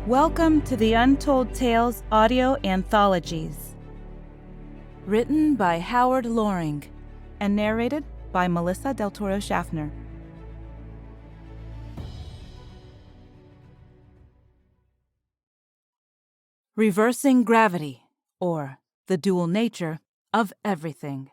Welcome to the Untold Tales audio anthologies. Written by Howard Loring and narrated by Melissa Del Toro Schaffner. Reversing Gravity, or the Dual Nature of Everything.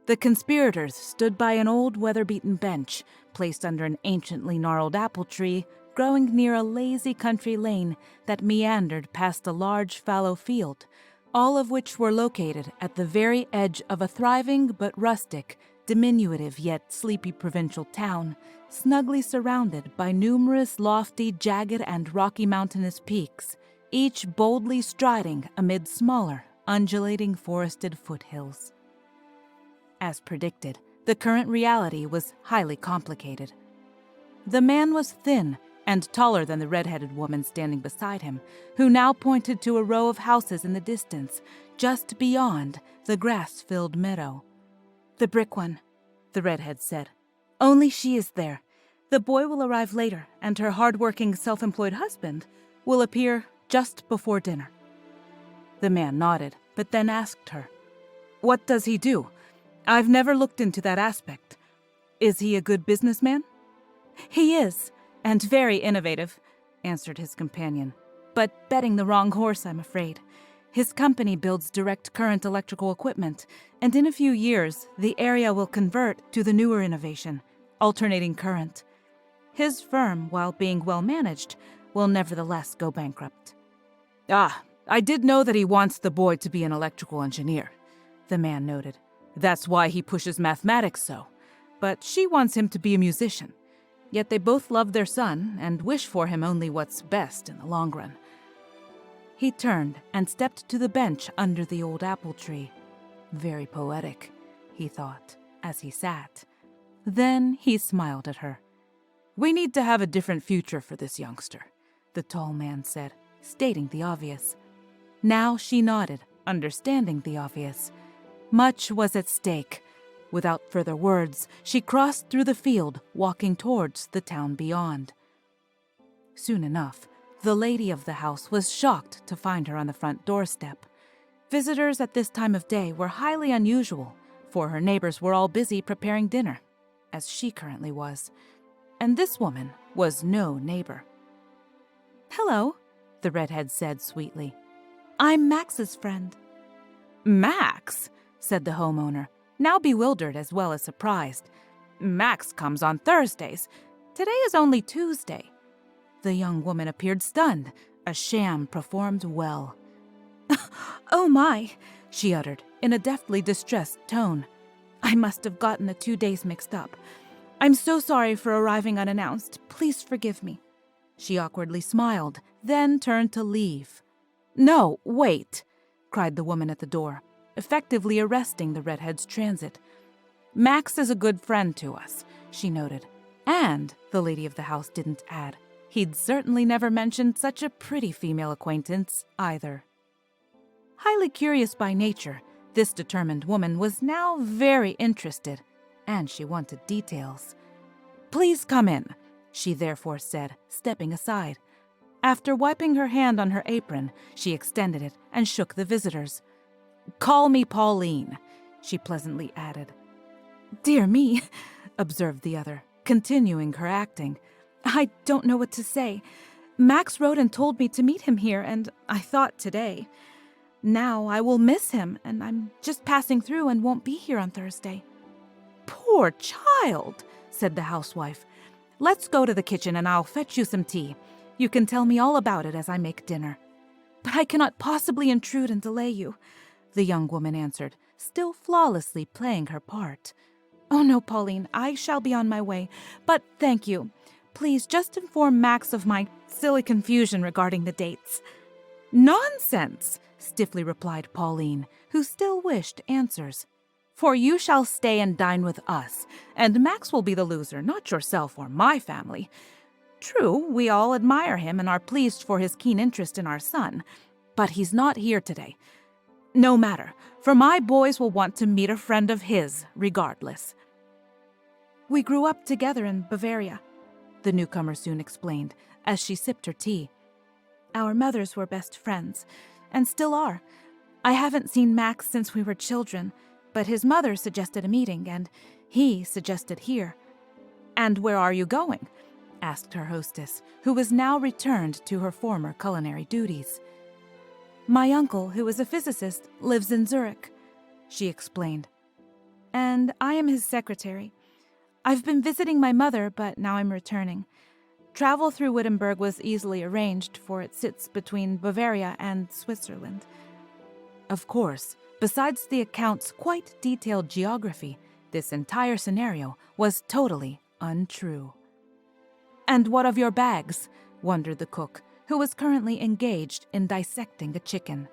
The conspirators stood by an old weather-beaten bench placed under an anciently gnarled apple tree growing near a lazy country lane that meandered past a large fallow field, all of which were located at the very edge of a thriving but rustic, diminutive yet sleepy provincial town, snugly surrounded by numerous lofty, jagged, and rocky mountainous peaks, each boldly striding amid smaller, undulating forested foothills. As predicted, the current reality was highly complicated. The man was thin and taller than the red-headed woman standing beside him, who now pointed to a row of houses in the distance, just beyond the grass-filled meadow. "The brick one," the redhead said. "Only she is there. The boy will arrive later, and her hard-working, self-employed husband will appear just before dinner." The man nodded, but then asked her, "What does he do? I've never looked into that aspect. Is he a good businessman?" "He is, and very innovative," answered his companion. "But betting the wrong horse, I'm afraid. His company builds direct current electrical equipment, and in a few years, the area will convert to the newer innovation, alternating current. His firm, while being well managed, will nevertheless go bankrupt." "Ah, I did know that he wants the boy to be an electrical engineer," the man noted. "That's why he pushes mathematics so. But she wants him to be a musician. Yet they both love their son and wish for him only what's best in the long run." He turned and stepped to the bench under the old apple tree. Very poetic, he thought, as he sat. Then he smiled at her. "We need to have a different future for this youngster," the tall man said, stating the obvious. Now she nodded, understanding the obvious. Much was at stake. Without further words, she crossed through the field, walking towards the town beyond. Soon enough, the lady of the house was shocked to find her on the front doorstep. Visitors at this time of day were highly unusual, for her neighbors were all busy preparing dinner, as she currently was. And this woman was no neighbor. "Hello," the redhead said sweetly. "I'm Max's friend." "Max?" said the homeowner, now bewildered as well as surprised. "Max comes on Thursdays. Today is only Tuesday." The young woman appeared stunned. A sham performed well. "Oh my," she uttered in a deftly distressed tone. "I must have gotten the 2 days mixed up. I'm so sorry for arriving unannounced. Please forgive me." She awkwardly smiled, then turned to leave. "No, wait," cried the woman at the door, effectively arresting the redhead's transit. "Max is a good friend to us," she noted. And, the lady of the house didn't add, he'd certainly never mentioned such a pretty female acquaintance either. Highly curious by nature, this determined woman was now very interested, and she wanted details. "Please come in," she therefore said, stepping aside. After wiping her hand on her apron, she extended it and shook the visitors. "Call me Pauline," she pleasantly added. "Dear me," observed the other, continuing her acting. "I don't know what to say. Max wrote and told me to meet him here, and I thought today. Now I will miss him, and I'm just passing through and won't be here on Thursday." "Poor child," said the housewife. "Let's go to the kitchen and I'll fetch you some tea. You can tell me all about it as I make dinner." "But I cannot possibly intrude and delay you," the young woman answered, still flawlessly playing her part. "Oh no, Pauline, I shall be on my way, but thank you. Please just inform Max of my silly confusion regarding the dates." "Nonsense," stiffly replied Pauline, who still wished answers. "For you shall stay and dine with us, and Max will be the loser, not yourself or my family. True, we all admire him and are pleased for his keen interest in our son, but he's not here today. No matter, for my boys will want to meet a friend of his, regardless." "We grew up together in Bavaria," the newcomer soon explained, as she sipped her tea. Our mothers were best friends, and still are. I haven't seen Max since we were children, but his mother suggested a meeting, and he suggested here. "And where are you going?" asked her hostess, who was now returned to her former culinary duties. "My uncle, who is a physicist, lives in Zurich," she explained. "And I am his secretary. I've been visiting my mother, but now I'm returning. Travel through Wittenberg was easily arranged, for it sits between Bavaria and Switzerland." Of course, besides the account's quite detailed geography, this entire scenario was totally untrue. "And what of your bags?" wondered the cook, who was currently engaged in dissecting a chicken.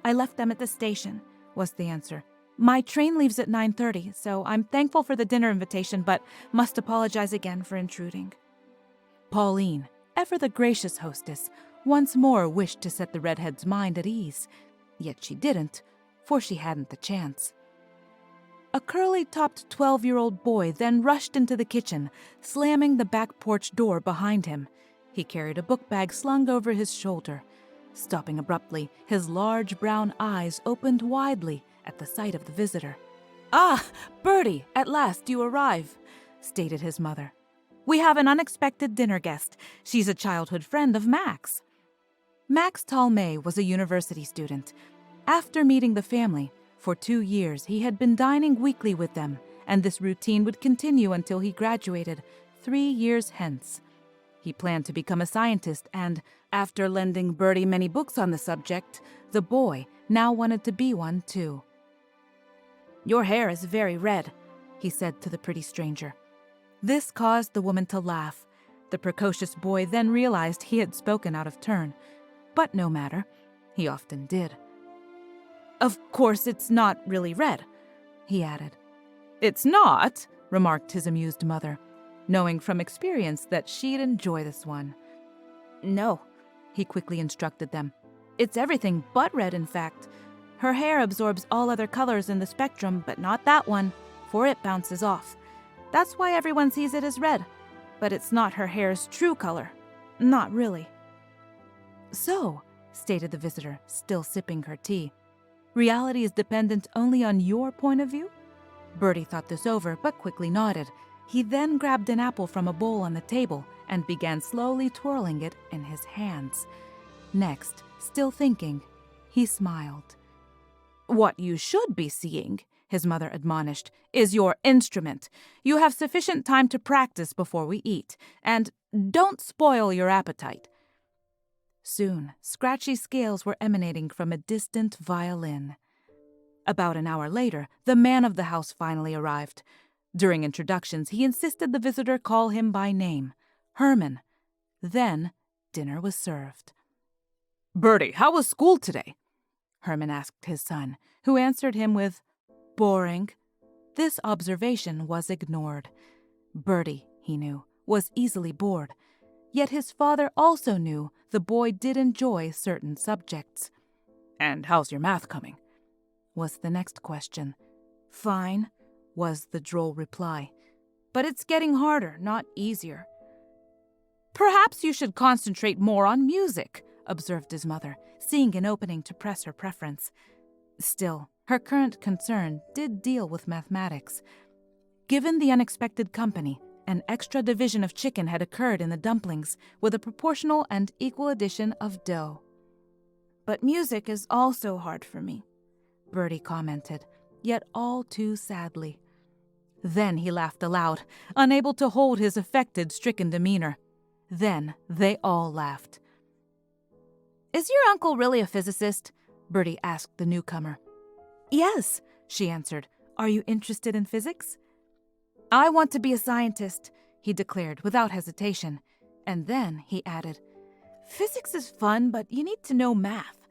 "I left them at the station," was the answer. "My train leaves at 9:30, so I'm thankful for the dinner invitation, but must apologize again for intruding." Pauline, ever the gracious hostess, once more wished to set the redhead's mind at ease, yet she didn't, for she hadn't the chance. A curly-topped 12-year-old boy then rushed into the kitchen, slamming the back porch door behind him. He carried a book bag slung over his shoulder. Stopping abruptly, his large brown eyes opened widely at the sight of the visitor. "Ah, Bertie, at last you arrive," stated his mother. "We have an unexpected dinner guest. She's a childhood friend of Max." Max Talmay was a university student. After meeting the family, for 2 years he had been dining weekly with them, and this routine would continue until he graduated 3 years hence. He planned to become a scientist, and after lending Bertie many books on the subject, the boy now wanted to be one too. "Your hair is very red," he said to the pretty stranger. This caused the woman to laugh. The precocious boy then realized he had spoken out of turn. But no matter, he often did. "Of course it's not really red," he added. "It's not?" remarked his amused mother, knowing from experience that she'd enjoy this one. "No," he quickly instructed them. "It's everything but red, in fact. Her hair absorbs all other colors in the spectrum, but not that one, for it bounces off. That's why everyone sees it as red. But it's not her hair's true color. Not really." "So," stated the visitor, still sipping her tea, "reality is dependent only on your point of view?" Bertie thought this over, but quickly nodded. He then grabbed an apple from a bowl on the table and began slowly twirling it in his hands. Next, still thinking, he smiled. "What you should be seeing," his mother admonished, "is your instrument. You have sufficient time to practice before we eat, and don't spoil your appetite." Soon, scratchy scales were emanating from a distant violin. About an hour later, the man of the house finally arrived. During introductions, he insisted the visitor call him by name, Herman. Then, dinner was served. "Bertie, how was school today?" Herman asked his son, who answered him with, "Boring." This observation was ignored. Bertie, he knew, was easily bored. Yet his father also knew the boy did enjoy certain subjects. "And how's your math coming?" was the next question. "Fine," was the droll reply. "But it's getting harder, not easier." "Perhaps you should concentrate more on music," observed his mother, seeing an opening to press her preference. Still, her current concern did deal with mathematics. Given the unexpected company, an extra division of chicken had occurred in the dumplings with a proportional and equal addition of dough. "But music is also hard for me," Bertie commented, yet all too sadly. Then he laughed aloud, unable to hold his affected, stricken demeanor. Then they all laughed. "Is your uncle really a physicist?" Bertie asked the newcomer. "Yes," she answered. "Are you interested in physics?" "I want to be a scientist," he declared without hesitation. And then he added, "Physics is fun, but you need to know math.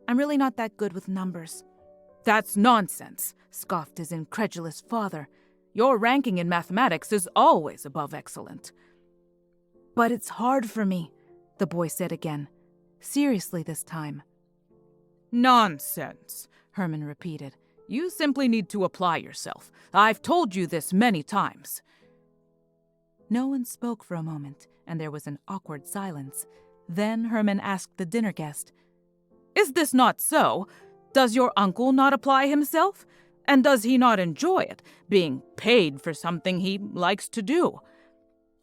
I'm really not that good with numbers." "That's nonsense," scoffed his incredulous father. "Your ranking in mathematics is always above excellent." "But it's hard for me," the boy said again, seriously this time. "Nonsense," Herman repeated. "You simply need to apply yourself. I've told you this many times." No one spoke for a moment, and there was an awkward silence. Then Herman asked the dinner guest, "Is this not so? Does your uncle not apply himself? And does he not enjoy it, being paid for something he likes to do?"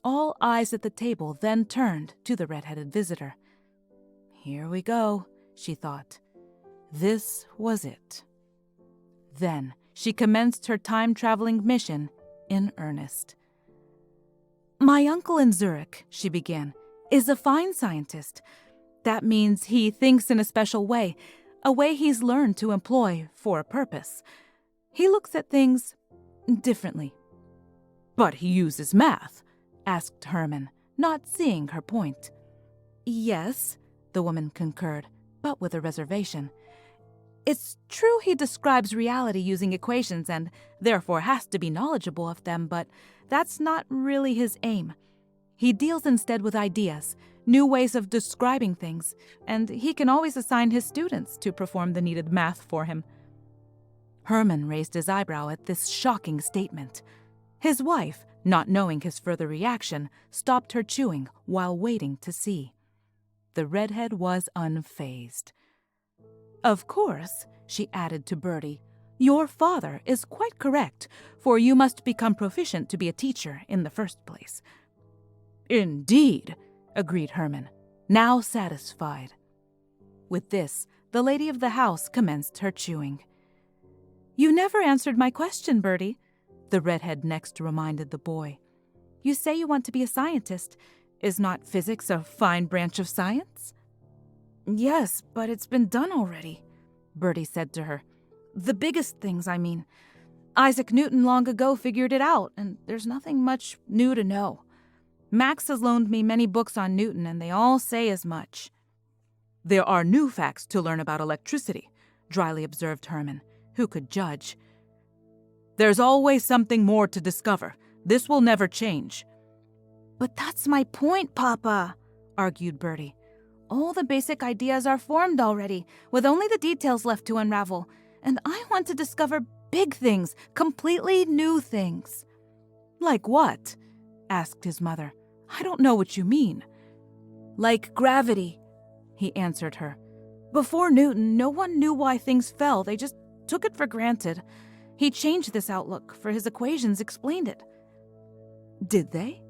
All eyes at the table then turned to the red-headed visitor. Here we go, she thought. This was it. Then she commenced her time-traveling mission in earnest. "My uncle in Zurich," she began, "is a fine scientist. That means he thinks in a special way, a way he's learned to employ for a purpose. He looks at things differently." "But he uses math?" asked Herman, not seeing her point. "Yes," the woman concurred, but with a reservation. "It's true he describes reality using equations and therefore has to be knowledgeable of them, but that's not really his aim. He deals instead with ideas, new ways of describing things, and he can always assign his students to perform the needed math for him." Herman raised his eyebrow at this shocking statement. His wife, not knowing his further reaction, stopped her chewing while waiting to see. The redhead was unfazed. "Of course," she added to Bertie, "your father is quite correct, for you must become proficient to be a teacher in the first place." "Indeed," agreed Herman, now satisfied. With this, the lady of the house commenced her chewing. "You never answered my question, Bertie," the redhead next reminded the boy. "You say you want to be a scientist. Is not physics a fine branch of science?" "Yes, but it's been done already," Bertie said to her. "The biggest things, I mean. Isaac Newton long ago figured it out, and there's nothing much new to know. Max has loaned me many books on Newton, and they all say as much." "There are new facts to learn about electricity," dryly observed Herman, who could judge. "There's always something more to discover. This will never change." "But that's my point, Papa," argued Bertie. "All the basic ideas are formed already, with only the details left to unravel, and I want to discover big things, completely new things." "Like what?" asked his mother. "I don't know what you mean." "Like gravity," he answered her. "Before Newton, no one knew why things fell. They just took it for granted. He changed this outlook, for his equations explained it." "Did they?"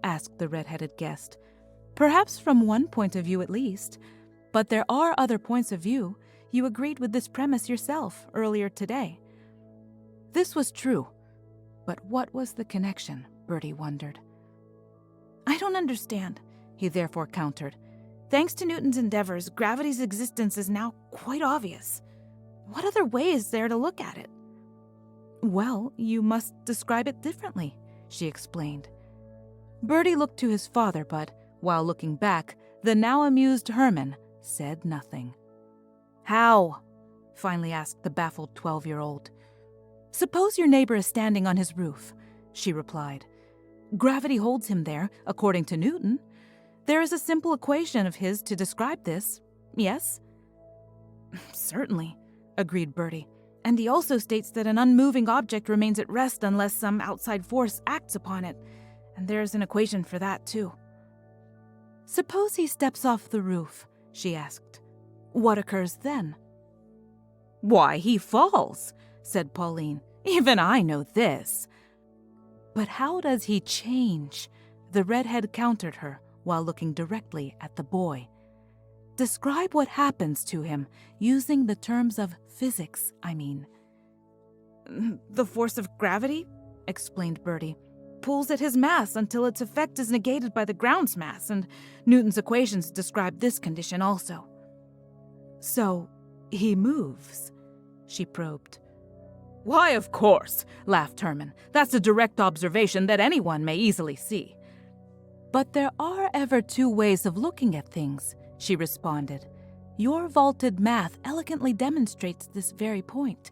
asked the red-headed guest. "Perhaps from one point of view at least. But there are other points of view. You agreed with this premise yourself earlier today." This was true. But what was the connection, Bertie wondered. "I don't understand," he therefore countered. "Thanks to Newton's endeavors, gravity's existence is now quite obvious. What other way is there to look at it?" "Well, you must describe it differently," she explained. Bertie looked to his father, but, while looking back, the now amused Herman said nothing. "How?" finally asked the baffled 12-year-old. "Suppose your neighbor is standing on his roof," she replied. "Gravity holds him there, according to Newton. There is a simple equation of his to describe this, yes?" "Certainly," agreed Bertie. "And he also states that an unmoving object remains at rest unless some outside force acts upon it. And there's an equation for that, too." "Suppose he steps off the roof," she asked. "What occurs then?" "Why, he falls," said Pauline. "Even I know this." "But how does he change?" The redhead countered her while looking directly at the boy. "Describe what happens to him, using the terms of physics, I mean." "The force of gravity," explained Bertie, "pulls at his mass until its effect is negated by the ground's mass, and Newton's equations describe this condition also." "So, he moves?" she probed. "Why, of course," laughed Herman. "That's a direct observation that anyone may easily see." "But there are ever two ways of looking at things," she responded. "Your vaulted math elegantly demonstrates this very point.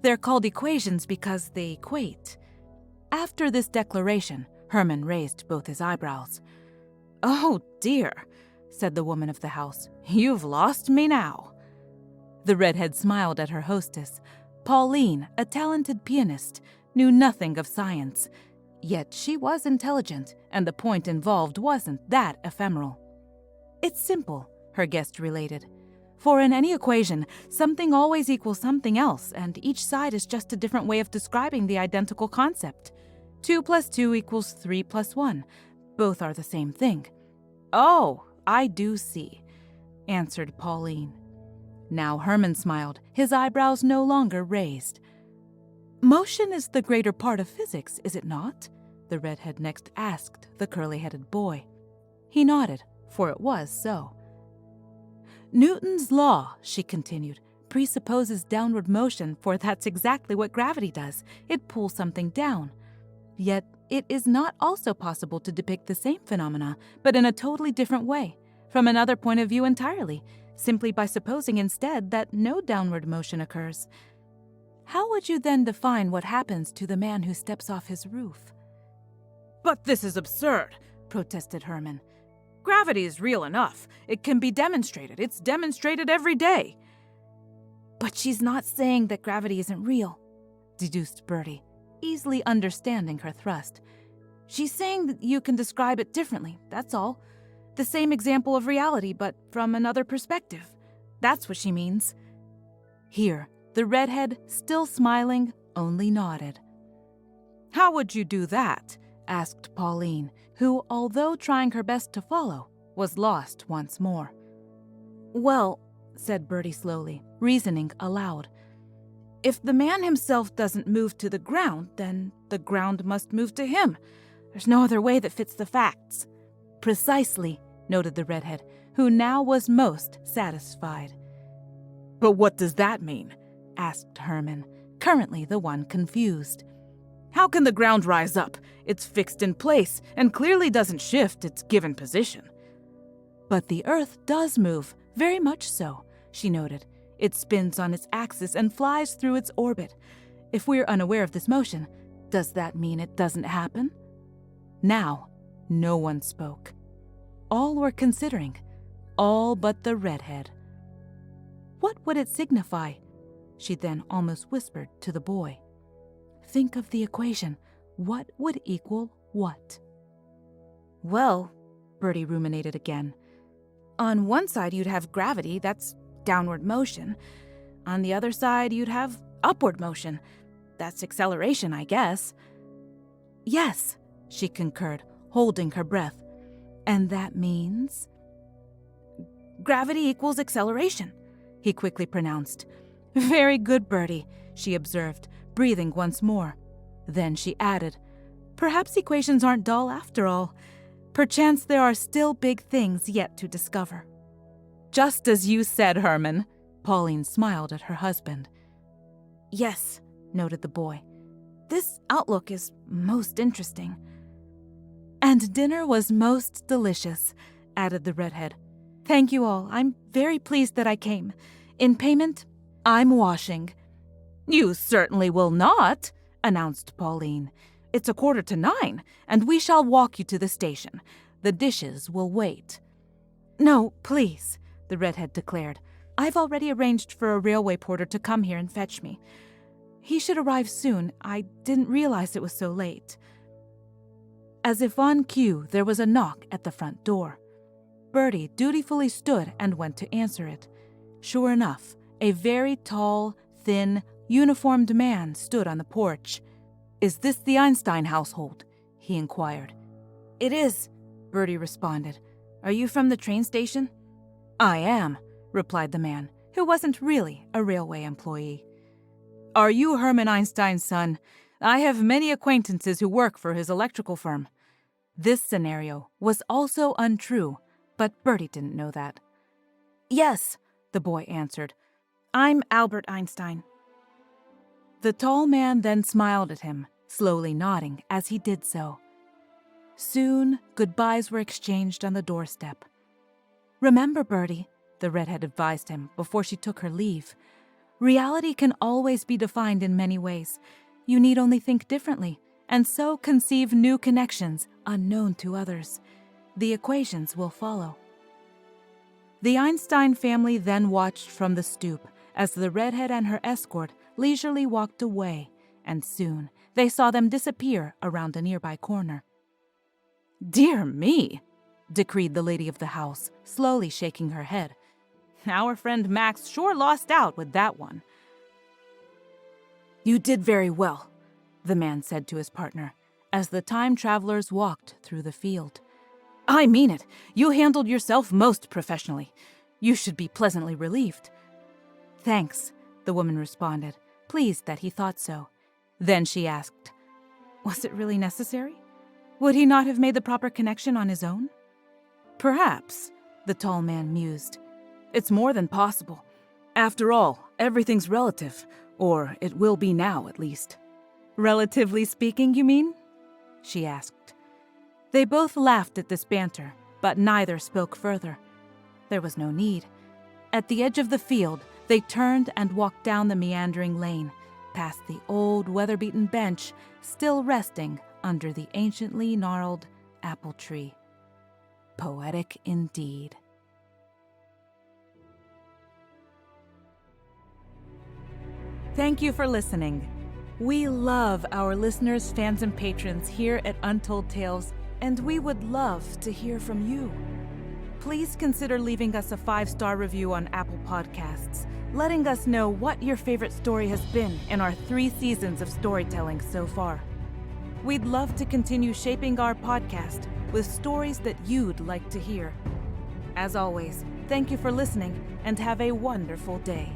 They're called equations because they equate." After this declaration, Herman raised both his eyebrows. "Oh, dear," said the woman of the house. "You've lost me now." The redhead smiled at her hostess. Pauline, a talented pianist, knew nothing of science. Yet she was intelligent, and the point involved wasn't that ephemeral. It's simple, her guest related. For in any equation, something always equals something else, and each side is just a different way of describing the identical concept. 2 plus 2 equals 3 plus 1. Both are the same thing. Oh, I do see, answered Pauline. Now Herman smiled, his eyebrows no longer raised. Motion is the greater part of physics, is it not? The redhead next asked the curly-headed boy. He nodded, for it was so. Newton's law, she continued, presupposes downward motion, for that's exactly what gravity does. It pulls something down. Yet it is not also possible to depict the same phenomena, but in a totally different way, from another point of view entirely, simply by supposing instead that no downward motion occurs. How would you then define what happens to the man who steps off his roof? But this is absurd, protested Herman. Gravity is real enough. It can be demonstrated. It's demonstrated every day. But she's not saying that gravity isn't real, deduced Bertie, easily understanding her thrust. She's saying that you can describe it differently, that's all. The same example of reality, but from another perspective. That's what she means. Here, the redhead, still smiling, only nodded. How would you do that? Asked Pauline, who, although trying her best to follow, was lost once more. Well, said Bertie slowly, reasoning aloud, if the man himself doesn't move to the ground, then the ground must move to him. There's no other way that fits the facts. Precisely, noted the redhead, who now was most satisfied. But what does that mean? Asked Herman, currently the one confused. How can the ground rise up? It's fixed in place and clearly doesn't shift its given position. But the Earth does move, very much so, she noted. It spins on its axis and flies through its orbit. If we're unaware of this motion, does that mean it doesn't happen? Now, no one spoke. All were considering, all but the redhead. What would it signify? She then almost whispered to the boy. Think of the equation. What would equal what? Well, Bertie ruminated again. On one side you'd have gravity, that's downward motion. On the other side you'd have upward motion. That's acceleration, I guess. Yes, she concurred, holding her breath. And that means? Gravity equals acceleration, he quickly pronounced. Very good, Bertie, she observed, breathing once more. Then she added, perhaps equations aren't dull after all. Perchance there are still big things yet to discover. Just as you said, Herman, Pauline smiled at her husband. Yes, noted the boy. This outlook is most interesting. And dinner was most delicious, added the redhead. Thank you all. I'm very pleased that I came. In payment, I'm washing. You certainly will not, announced Pauline. It's 9:15, and we shall walk you to the station. The dishes will wait. No, please, the redhead declared. I've already arranged for a railway porter to come here and fetch me. He should arrive soon. I didn't realize it was so late. As if on cue, there was a knock at the front door. Bertie dutifully stood and went to answer it. Sure enough, a very tall, thin, uniformed man stood on the porch. Is this the Einstein household? He inquired. It is, Bertie responded. Are you from the train station? I am, replied the man, who wasn't really a railway employee. Are you Herman Einstein's son? I have many acquaintances who work for his electrical firm. This scenario was also untrue, but Bertie didn't know that. Yes, the boy answered. I'm Albert Einstein. The tall man then smiled at him, slowly nodding as he did so. Soon, goodbyes were exchanged on the doorstep. Remember, Bertie, the redhead advised him before she took her leave. Reality can always be defined in many ways. You need only think differently, and so conceive new connections unknown to others. The equations will follow. The Einstein family then watched from the stoop as the redhead and her escort leisurely walked away, and soon they saw them disappear around a nearby corner. Dear me, decreed the lady of the house, slowly shaking her head. Our friend Max sure lost out with that one. You did very well, the man said to his partner, as the time travelers walked through the field. I mean it. You handled yourself most professionally. You should be pleasantly relieved. Thanks, the woman responded, pleased that he thought so. Then she asked, was it really necessary? Would he not have made the proper connection on his own? Perhaps, the tall man mused. It's more than possible. After all, everything's relative, or it will be now at least. Relatively speaking, you mean? She asked. They both laughed at this banter, but neither spoke further. There was no need. At the edge of the field, they turned and walked down the meandering lane, past the old weather-beaten bench still resting under the anciently gnarled apple tree. Poetic indeed. Thank you for listening. We love our listeners, fans, and patrons here at Untold Tales, and we would love to hear from you. Please consider leaving us a 5-star review on Apple Podcasts, letting us know what your favorite story has been in our 3 seasons of storytelling so far. We'd love to continue shaping our podcast with stories that you'd like to hear. As always, thank you for listening and have a wonderful day.